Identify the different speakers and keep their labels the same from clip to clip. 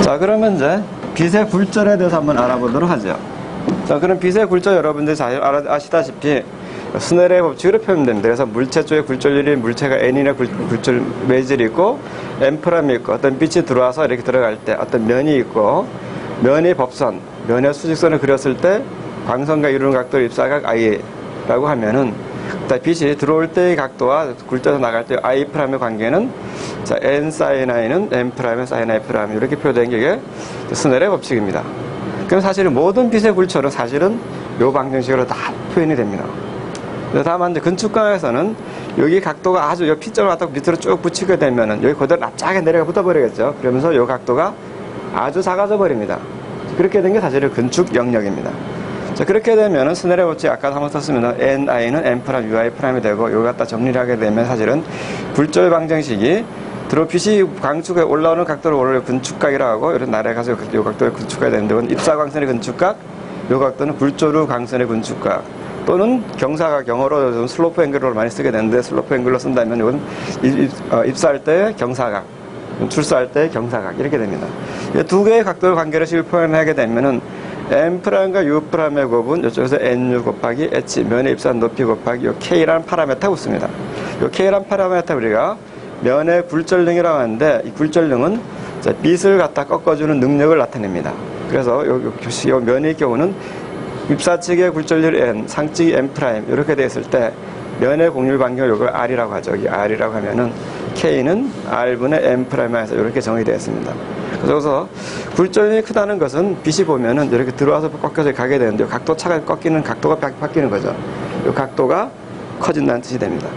Speaker 1: 자, 그러면 이제 빛의 굴절에 대해서 한번 알아보도록 하죠. 자, 그럼 빛의 굴절 여러분들이 잘 아시다시피 스넬의 법칙으로 표현됩니다. 그래서 물체 쪽에 굴절률이 물체가 n이나 굴절 매질이 있고 n'이 있고 어떤 빛이 들어와서 이렇게 들어갈 때 어떤 면이 있고 면의 법선, 면의 수직선을 그렸을 때 광선과 이루는 각도를 입사각 i라고 하면은 빛이 들어올 때의 각도와 굴절해서 나갈 때 i'의 관계는 자, n sin i는 n', sin i' 이렇게 표현된 게 이게 스넬의 법칙입니다. 그럼 사실은 모든 빛의 굴절은 사실은 이 방정식으로 다 표현이 됩니다. 다만 이제 건축광에서는 여기 각도가 아주 이 P점을 갖다 밑으로 쭉 붙이게 되면은 여기 그대로 납작하게 내려가 붙어버리겠죠. 그러면서 이 각도가 아주 작아져 버립니다. 그렇게 된 게 사실은 건축 영역입니다. 자, 그렇게 되면은 스넬의 법칙 아까 한번 썼으면 ni는 n' ui' 되고 이걸 갖다 정리를 하게 되면 사실은 굴절 방정식이 빛이 광축에 올라오는 각도를 원래 건축각이라고 하고 이런 나라에 가서 이 각도를 건축각이 되는데 이건 입사광선의 건축각, 이 각도는 굴절 후 광선의 건축각 또는 경사각, 영어로 슬로프 앵글로 많이 쓰게 되는데 슬로프 앵글로 쓴다면 이건 입사할 때 경사각, 출사할 때 경사각 이렇게 됩니다. 이 두 개의 각도의 관계를 표현하게 되면은 M'과 U'의 곱은 이쪽에서 NU 곱하기 H, 면의 입사한 높이 곱하기 이 K라는 파라메터가 붙습니다. 이 K라는 파라메터 우리가 면의 굴절능이라고 하는데 이 굴절능은 빛을 갖다 꺾어주는 능력을 나타냅니다. 그래서 이 면의 경우는 입사측의 굴절률 N, 상측이 M' 이렇게 되어 있을 때 면의 곡률 반경을 이걸 R이라고 하죠. 여기 R이라고 하면은 K는 R분의 M'에서 이렇게 정의되어 있습니다. 그래서 굴절이 크다는 것은 빛이 보면은 이렇게 들어와서 꺾여서 가게 되는데 각도 차가 꺾이는 각도가 바뀌는 거죠. 이 각도가 커진다는 뜻이 됩니다.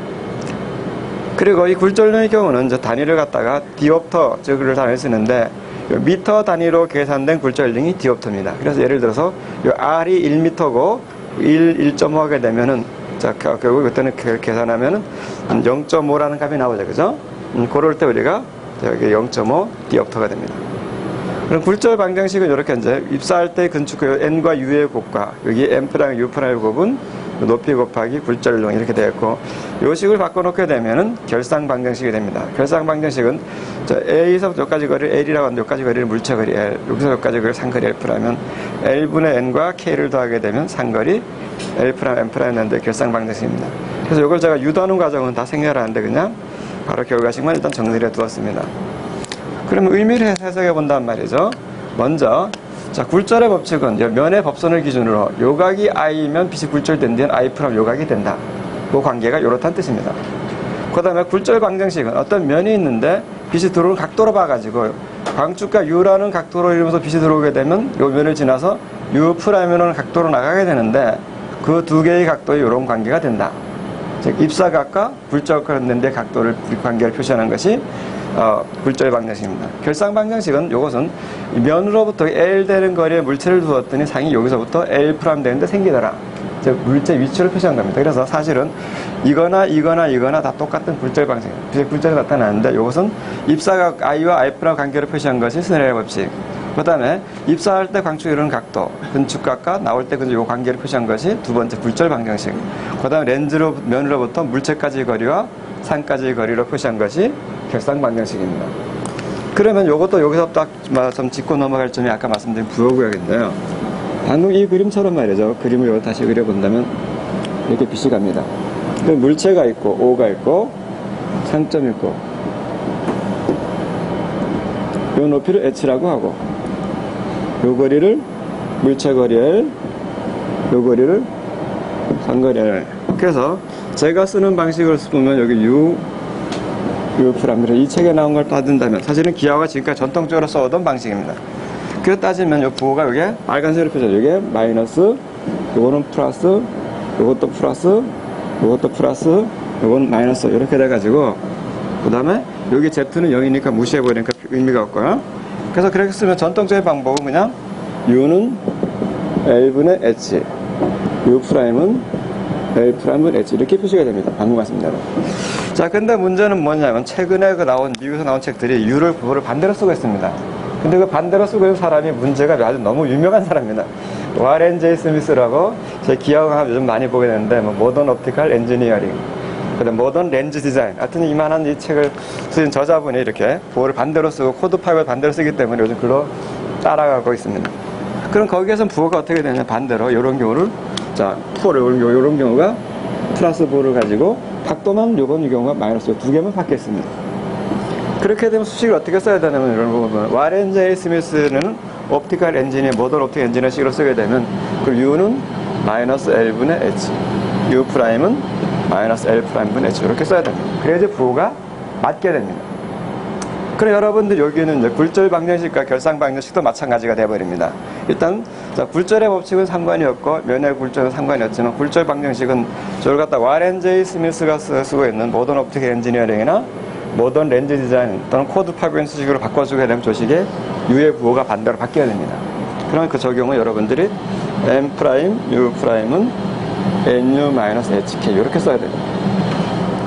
Speaker 1: 그리고 이 굴절능의 경우는 이제 단위를 갖다가 디옵터 즉을 단위를 쓰는데 미터 단위로 계산된 굴절능이 디옵터입니다. 그래서 예를 들어서 이 R이 1m고 1.5 하게 되면은 자, 결국 그때는 계산하면은 0.5라는 값이 나오죠. 그죠? 그럴 때 우리가 여기 0.5 디옵터가 됩니다. 그럼 굴절 방정식은 이렇게 이제 입사할 때 건축 n과 u의 곱과 여기 m', u'의 곱은 높이 곱하기 굴절능 이렇게 되어 있고 이 식을 바꿔놓게 되면은 결상 방정식이 됩니다. 결상 방정식은 A에서부터 여기까지 거리를 L이라고 하는데 여기까지 거리를 물체 거리 L, 여기서 여기까지 거리를 상거리 L'하면 L분의 N과 K를 더하게 되면 상거리 L', M' 되는데 결상 방정식입니다. 그래서 이걸 제가 유도하는 과정은 다 생략하는데 그냥 바로 결과식만 일단 정리를 해 두었습니다. 그러면 의미를 해석해 본단 말이죠. 먼저 자, 굴절의 법칙은 면의 법선을 기준으로 요각이 I면 빛이 굴절된 뒤엔 I' 요각이 된다. 그 관계가 이렇다는 뜻입니다. 그 다음에 굴절 방정식은 어떤 면이 있는데 빛이 들어오는 각도로 봐가지고 광축과 U라는 각도로 이루면서 빛이 들어오게 되면 요 면을 지나서 U'이라는 각도로 나가게 되는데 그 두 개의 각도에 이런 관계가 된다. 즉 입사각과 굴절각의 각도를 관계를 표시하는 것이 굴절 방정식입니다. 결상 방정식은 이것은 면으로부터 L 되는 거리에 물체를 두었더니 상이 여기서부터 L' 되는데 생기더라. 즉 물체 위치를 표시한 겁니다. 그래서 사실은 이거나 다 똑같은 굴절 방정식, 굴절이 나타나는데 이것은 입사각 I와 I' 관계를 표시한 것이 스넬의 법칙. 그 다음에 입사할 때 광축이 이루는 각도, 건축각과 나올 때 이 관계를 표시한 것이 두 번째 굴절 방정식. 그 다음에 면으로부터 물체까지의 거리와 상까지의 거리로 표시한 것이 결상 방정식입니다. 그러면 이것도 여기서 딱 좀 짚고 넘어갈 점이 아까 말씀드린 부여구역인데요. 방금 이 그림처럼 말이죠. 그림을 여기 다시 그려본다면 이렇게 빛이 갑니다. 물체가 있고 O가 있고 상점이 있고 이 높이를 H라고 하고 이 거리를 물체 거리 L, 이 거리를 상거리 L. 그래서 제가 쓰는 방식을 보면 여기 U'입니다. 이 책에 나온 걸 따진다면 사실은 기하가 지금까지 전통적으로 써오던 방식입니다. 그렇게 따지면 이 부호가 여기에 빨간색으로 표시해요. 이게 마이너스, 요거는 플러스, 요것도 플러스, 요것도 플러스, 요거는 마이너스 이렇게 돼가지고 그 다음에 여기 Z는 0이니까 무시해버리니까 의미가 없고요. 그래서 그렇게 쓰면 전통적인 방법은 그냥 U는 L분의 H, U'은 L'분 H 이렇게 표시가 됩니다. 방금 말씀대로. 자, 근데 문제는 뭐냐면 최근에 나온 미국에서 나온 책들이 U를 그거를 반대로 쓰고 있습니다. 근데 그 반대로 쓰고 있는 사람이 문제가 아주 너무 유명한 사람입니다. 와렌 제이 스미스라고 제 기억을 요즘 많이 보게 되는데 모던 옵티컬 엔지니어링 그다음 모던 렌즈 디자인. 하여튼 이만한 이 책을 쓰신 저자분이 이렇게 부호를 반대로 쓰고 코드 파일을 반대로 쓰기 때문에 요즘 글로 따라가고 있습니다. 그럼 거기에서 부호가 어떻게 되냐 반대로 이런 경우를 자 부호를 이런 경우가 플러스 부호를 가지고 각도만 요번 경우가 마이너스 두 개만 바뀌었습니다. 그렇게 되면 수식을 어떻게 써야 되냐면 이런 거 보면 와렌 제이 스미스는 옵티컬 엔지니어 모던 옵틱 엔지니어 식으로 쓰게 되면 그 U는 마이너스 L분의 H U 프라임은 마이너스 L 프라임분의 H 이렇게 써야 됩니다. 그래야지 부호가 맞게 됩니다. 그럼 여러분들 여기는 이제 굴절 방정식과 결상 방정식도 마찬가지가 되어버립니다. 일단 자, 굴절의 법칙은 상관이 없고 면의 굴절은 상관이 없지만 굴절 방정식은 저를 갖다 와렌 제이 스미스가 쓰고 있는 모던 옵틱 엔지니어링이나 모던 렌즈 디자인 또는 코드 파괴 수식으로 바꿔주게 되면 조식에 U의 부호가 반대로 바뀌어야 됩니다. 그러면 그 적용은 여러분들이 M 프라임, U 프라임은 NU-HK 이렇게 써야 됩니다.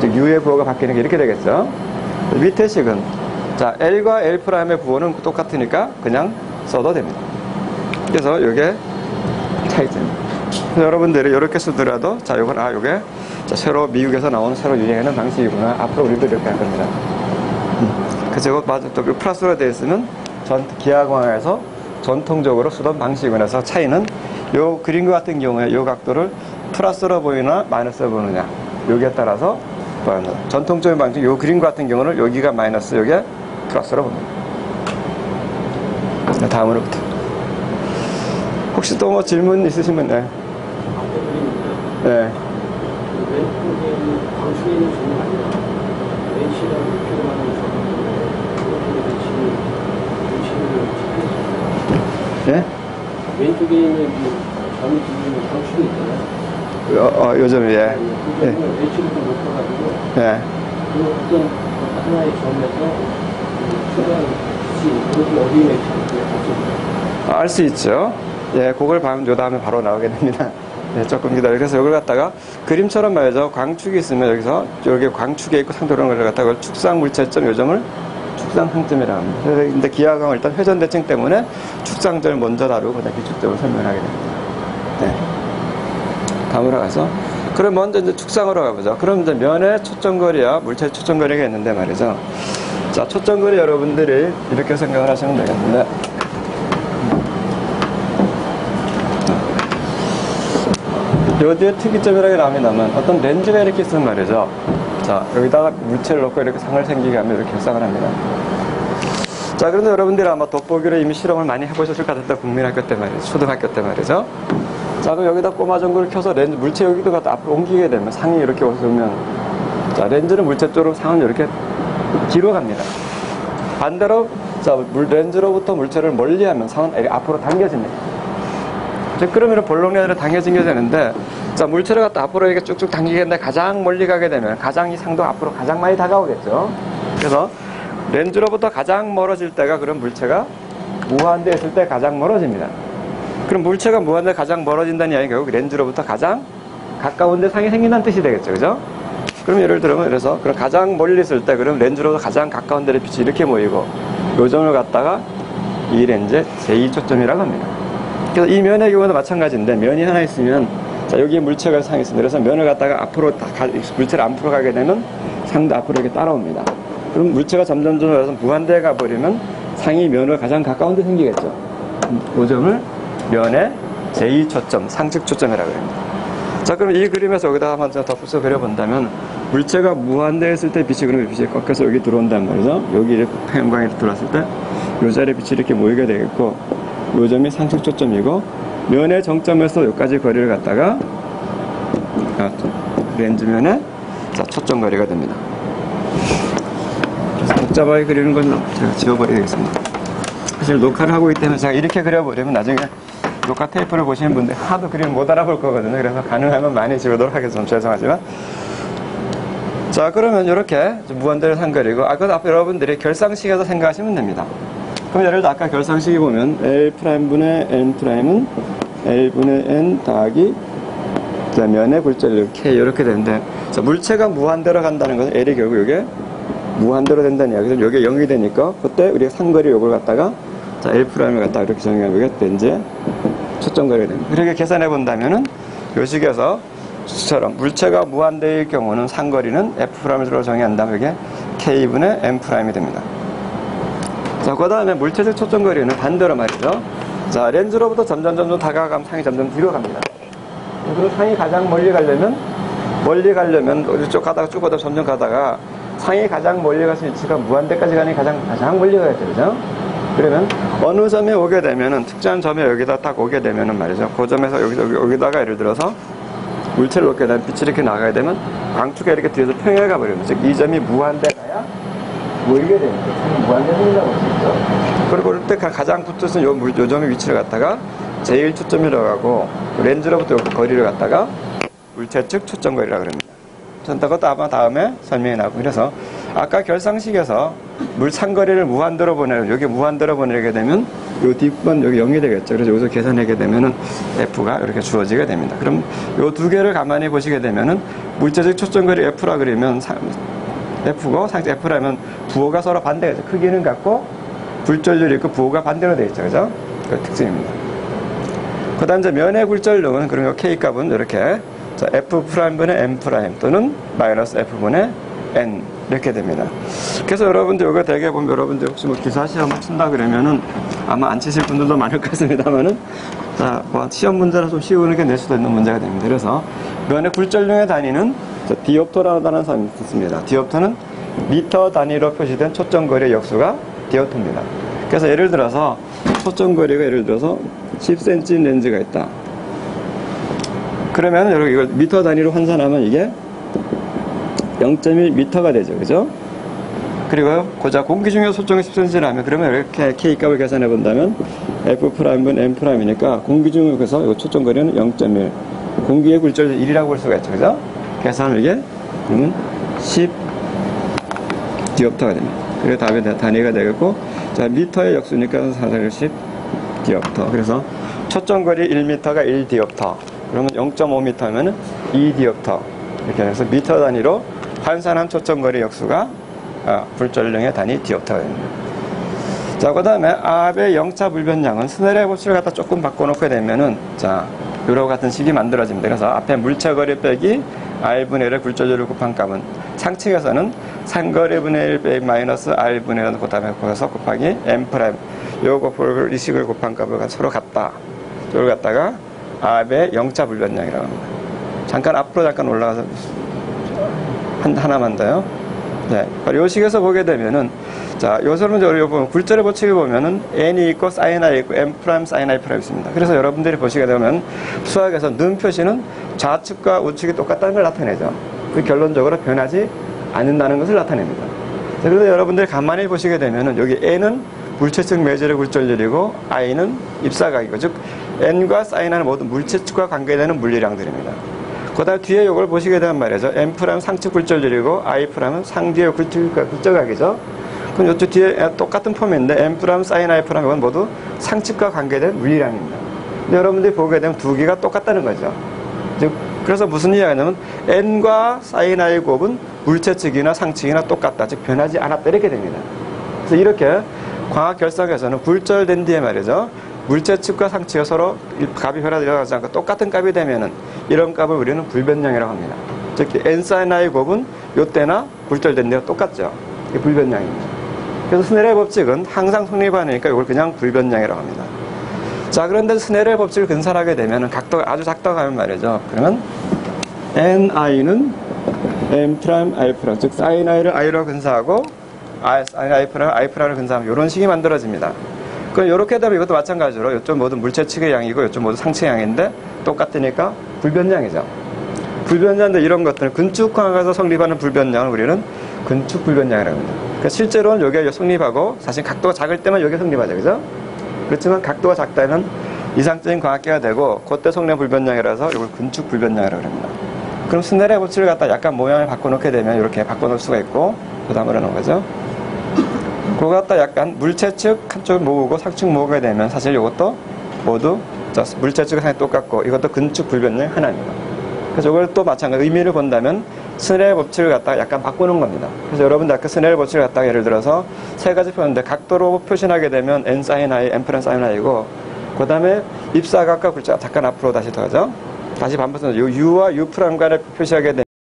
Speaker 1: 즉 U의 부호가 바뀌는 게 이렇게 되겠죠. 밑에 식은 자 L과 L 프라임의 부호는 똑같으니까 그냥 써도 됩니다. 그래서 이게 차이점입니다. 여러분들이 이렇게 쓰더라도 자 요건 요게 자, 새로 미국에서 나온 새로 유행하는 방식이구나. 앞으로 우리도 이렇게 할 겁니다. 그죠? 맞아. 또 플러스로 되어 있으면 기하공학에서 전통적으로 쓰던 방식이구나 해서 차이는 요 그림과 같은 경우에 요 각도를 플러스로 보이나 마이너스로 보느냐 여기에 따라서 전통적인 방식 요 그림 같은 경우는 여기가 마이너스 여기에 플러스로 봅니다. 다음으로부터 혹시 또 뭐 질문 있으시면 네. 네.
Speaker 2: 방식에 있는 점이 아니라 H라고 표현하는 점을
Speaker 1: 네?
Speaker 2: 왼쪽에 있는 점이 있는 방식이 있잖아요.
Speaker 1: 요즘 예.
Speaker 2: H를 좀 높여가지고
Speaker 1: 예.
Speaker 2: 그 어떤 하나의 점에서 최대한 그것이 어디에 매치할지
Speaker 1: 알 수 있죠. 예, 그걸 보면 요 다음에 바로 나오게 됩니다. 네, 조금 기다려. 그래서 이걸 갖다가 그림처럼 말이죠. 광축이 있으면 여기서 여기 광축에 있고 상도라는 걸 갖다가 축상 물체점 요점을 축상 상점이라고 합니다. 근데 기하광은 일단 회전 대칭 때문에 축상점을 먼저 다루고 그다음 기축점을 설명하게 됩니다. 네. 다음으로 가서 그럼 먼저 이제 축상으로 가보죠. 그럼 이제 면의 초점거리와 물체의 초점거리가 있는데 말이죠. 자, 초점거리 여러분들이 이렇게 생각을 하시면 되겠는데. 요 뒤에 특이점이라고 나옵니다만 어떤 렌즈가 이렇게 있으면 말이죠. 자, 여기다가 물체를 넣고 이렇게 상을 생기게 하면 이렇게 결상을 합니다. 자, 그런데 여러분들이 아마 돋보기로 이미 실험을 많이 해보셨을 것 같은데 국민학교 때 말이죠. 초등학교 때 말이죠. 자, 그럼 여기다 꼬마 전구를 켜서 렌즈, 물체 여기도 갖다 앞으로 옮기게 되면 상이 이렇게 오면 자, 렌즈는 물체 쪽으로 상은 이렇게 뒤로 갑니다. 반대로 자, 렌즈로부터 물체를 멀리하면 상은 앞으로 당겨집니다. 그러면 볼록레드로 당겨지게 되는데, 자, 물체를 갖다 앞으로 이렇게 쭉쭉 당기게 되는데 가장 멀리 가게 되면 가장 이 상도 앞으로 가장 많이 다가오겠죠. 그래서 렌즈로부터 가장 멀어질 때가 그럼 물체가 무한대에 있을 때 가장 멀어집니다. 그럼 물체가 무한대에 가장 멀어진다는 이야기는 결국 렌즈로부터 가장 가까운 데 상이 생긴다는 뜻이 되겠죠. 그죠? 그럼 예를 들면 그래서 그럼 가장 멀리 있을 때 그럼 렌즈로부터 가장 가까운 데의 빛이 이렇게 모이고 요점을 갖다가 이 렌즈의 제2초점이라고 합니다. 그래서 이 면의 경우도 마찬가지인데 면이 하나 있으면 자 여기에 물체가 상이 있습니다. 그래서 면을 갖다가 앞으로 물체를 앞으로 가게 되면 상도 앞으로 이렇게 따라옵니다. 그럼 물체가 점점 가서 무한대에 가버리면 상이 면을 가장 가까운 데 생기겠죠. 그 점을 면의 제2초점, 상측 초점이라고 합니다. 자, 그럼 이 그림에서 여기다 한번 덧붙여 그려본다면 물체가 무한대에 있을 때 빛이 그러면 빛이 꺾여서 여기 들어온단 말이죠. 여기 이렇게 태양광이 들어왔을 때 이 자리에 빛이 이렇게 모이게 되겠고 요 점이 상측 초점이고 면의 정점에서 여기까지 거리를 갖다가 렌즈면의 초점 거리가 됩니다. 그래서 복잡하게 그리는 건 제가 지워버리게 되겠습니다. 사실 녹화를 하고 있기 때문에 제가 이렇게 그려버리면 나중에 녹화 테이프를 보시는 분들 하도 그림 못 알아볼 거거든요. 그래서 가능하면 많이 지우도록 하겠습니다. 죄송하지만. 자, 그러면 이렇게 무한대를 상거리고 그 앞에 여러분들이 결상식에서 생각하시면 됩니다. 그럼 예를 들어 아까 결상식이 보면 L'분의 N'은 L분의 N 더하기 면의 굴절력 K 이렇게 되는데 자, 물체가 무한대로 간다는 것은 L이 결국 이게 무한대로 된다는 이야기죠. 여기에 0이 되니까 그때 우리가 상거리 요걸 갖다가 자, L'을 갖다가 이렇게 정의하면 이게 렌즈의 초점거리가 됩니다. 그렇게 계산해 본다면은 요 식에서 처럼 물체가 무한대일 경우는 상거리는 F'으로 정의한다면 이게 K분의 M' 됩니다. 자, 그 다음에 물체적 초점거리는 반대로 말이죠. 자, 렌즈로부터 점점 다가가면 상이 점점 뒤로 갑니다. 그리고 상이 가장 멀리 가려면 이쪽 가다가 쭉 가다가 점점 가다가 상이 가장 멀리 가서 위치가 무한대까지 가는 게 가장 멀리 가야죠. 그죠? 그러면 어느 점에 오게 되면은 특정한 점에 여기다 딱 오게 되면은 말이죠. 그 점에서 여기다가 예를 들어서 물체를 놓게 되면 빛이 이렇게 나가게 되면 광축이 이렇게 뒤에서 평행해 가버립니다. 즉, 이 점이 무한대 가야 모이게 됩니다. 무한대 생긴다고 볼 수 있죠. 그리고 그럴 때 가장 붙어서 요 점의 위치를 갖다가 제일 초점이라고 하고 렌즈로부터 거리를 갖다가 물체 측 초점거리라고 합니다. 그것도 아마 다음에 설명이 나오고 그래서 아까 결상식에서 물 상거리를 무한대로 여기 무한대로 보내게 되면 요 뒷번 여기 0이 되겠죠. 그래서 여기서 계산하게 되면은 F가 이렇게 주어지게 됩니다. 그럼 요 두 개를 가만히 보시게 되면은 물체적 초점거리 F라 그러면 F고 상체 F라면 부호가 서로 반대겠죠. 크기는 같고 굴절률이 있고 부호가 반대로 되어 있죠. 그죠? 그 특징입니다. 그 다음 이제 면의 굴절력은 그런 K 값은 이렇게 자, F'분의 M' 또는 마이너스 F분의 N 이렇게 됩니다. 그래서 여러분들 이거 대개 보면 여러분들 혹시 뭐 기사 시험을 친다 그러면은 아마 안 치실 분들도 많을 것 같습니다만은 자, 뭐 시험 문제라 좀 쉬우게 낼 수도 있는 문제가 됩니다. 그래서 면의 굴절량의 단위는 디옵터라는 단어가 있습니다. 디옵터는 미터 단위로 표시된 초점거리의 역수가 디옵터입니다. 그래서 예를 들어서 초점거리가 예를 들어서 10cm 렌즈가 있다. 그러면 여러분 이걸 미터 단위로 환산하면 이게 0.1m가 되죠. 그죠? 그리고 고작 공기 중에 소총이 10cm라면 그러면 이렇게 K 값을 계산해 본다면 F'분 M'이니까 공기 중에서 이 초점거리는 0.1 공기의 굴절이 1이라고 볼 수가 있죠. 그죠? 계산을 이게 그러면 10 디옵터가 됩니다. 그리고 답의 단위가 되겠고 자 미터의 역수니까 410 디옵터. 그래서 초점거리 1m가 1 디옵터. 그러면 0.5m면 2 디옵터. 이렇게 해서 미터 단위로 환산한 초점거리 역수가 굴절량의 단위 디옵터가 됩니다. 자, 그 다음에 압의 0차 불변량은 스넬의 법칙을 갖다 조금 바꿔놓게 되면은 자, 요로 같은 식이 만들어집니다. 그래서 앞에 물체거리 빼기 R분의 1의 굴절률을 곱한 값은 상층에서는 상거리분의 1 빼기 마이너스 R분의 1 그다음에 거기서 곱하기 M' 요거 이 식을 곱한 값을 서로 같다. 요걸 갖다가 압의 0차 불변량이라고 합니다. 잠깐 앞으로 잠깐 올라가서 하나만 더요. 네. 요 식에서 보게 되면은 자, 요서는 여러분 굴절의 법칙을 보면은 n이 있고 sin i 있고 m' sin i' 있습니다. 그래서 여러분들이 보시게 되면 수학에서 는 표시는 좌측과 우측이 똑같다는 걸 나타내죠. 그 결론적으로 변하지 않는다는 것을 나타냅니다. 자, 그래서 여러분들이 가만히 보시게 되면은 여기 n은 물체 측 매질의 굴절률이고 i는 입사각이고 즉 n과 sin은 모두 물체 측과 관계되는 물리량들입니다. 그 다음 뒤에 이걸 보시게 되면 말이죠. M' 상측 굴절률이고 I'은 상뒤의 굴절각이죠. 그럼 이쪽 뒤에 똑같은 폼인데 M' sin I' 이건 모두 상측과 관계된 물리량입니다. 근데 여러분들이 보게 되면 두 개가 똑같다는 거죠. 즉 그래서 무슨 이야기냐면 N과 sin I 곱은 물체 측이나 상측이나 똑같다. 즉 변하지 않았다 이렇게 됩니다. 그래서 이렇게 광학 결석에서는 굴절된 뒤에 말이죠. 물체 측과 상측이 서로 값이 변하지 않고 똑같은 값이 되면은 이런 값을 우리는 불변량이라고 합니다. 즉 n sin i 곱은 이때나 굴절된 데가 똑같죠. 이게 불변량입니다. 그래서 스넬의 법칙은 항상 성립하니까 이걸 그냥 불변량이라고 합니다. 자, 그런데 스넬의 법칙을 근사하게 되면은 각도가 아주 작다고 하면 말이죠. 그러면 ni는 m' i' 즉 sin i를 i로 근사하고 sin i'를 근사하면 이런 식이 만들어집니다. 그럼 이렇게 되면 이것도 마찬가지로 이쪽 모든 물체 측의 양이고 이쪽 모두 상측의 양인데 똑같으니까 불변량이죠. 불변량인데 이런 것들은 근축광학에서 성립하는 불변량을 우리는 근축 불변량이라고 합니다. 그러니까 실제로는 여기가 성립하고 사실 각도가 작을 때만 여기가 성립하죠. 그죠? 그렇지만 각도가 작다면 이상적인 광학계가 되고 그때 성립 불변량이라서 이걸 근축 불변량이라고 합니다. 그럼 스넬의 법칙을 갖다 약간 모양을 바꿔놓게 되면 이렇게 바꿔놓을 수가 있고 그 다음으로 놓은 거죠. 그거 갖다 약간 물체 측 한쪽을 모으고 상측 모으게 되면 사실 이것도 모두 물체 측과 상이 똑같고 이것도 근축 불변량 하나입니다. 그래서 이걸 또 마찬가지로 의미를 본다면 스넬의 법칙을 갖다가 약간 바꾸는 겁니다. 그래서 여러분들 아까 스넬의 법칙을 갖다가 예를 들어서 세 가지 표현인데 각도로 표현하게 되면 n sin i, m' sin i고 그 다음에 입사각과 굴자 잠깐 앞으로 다시 더 하죠. 다시 반복해서 U와 U 프라임 간을 표시하게 되면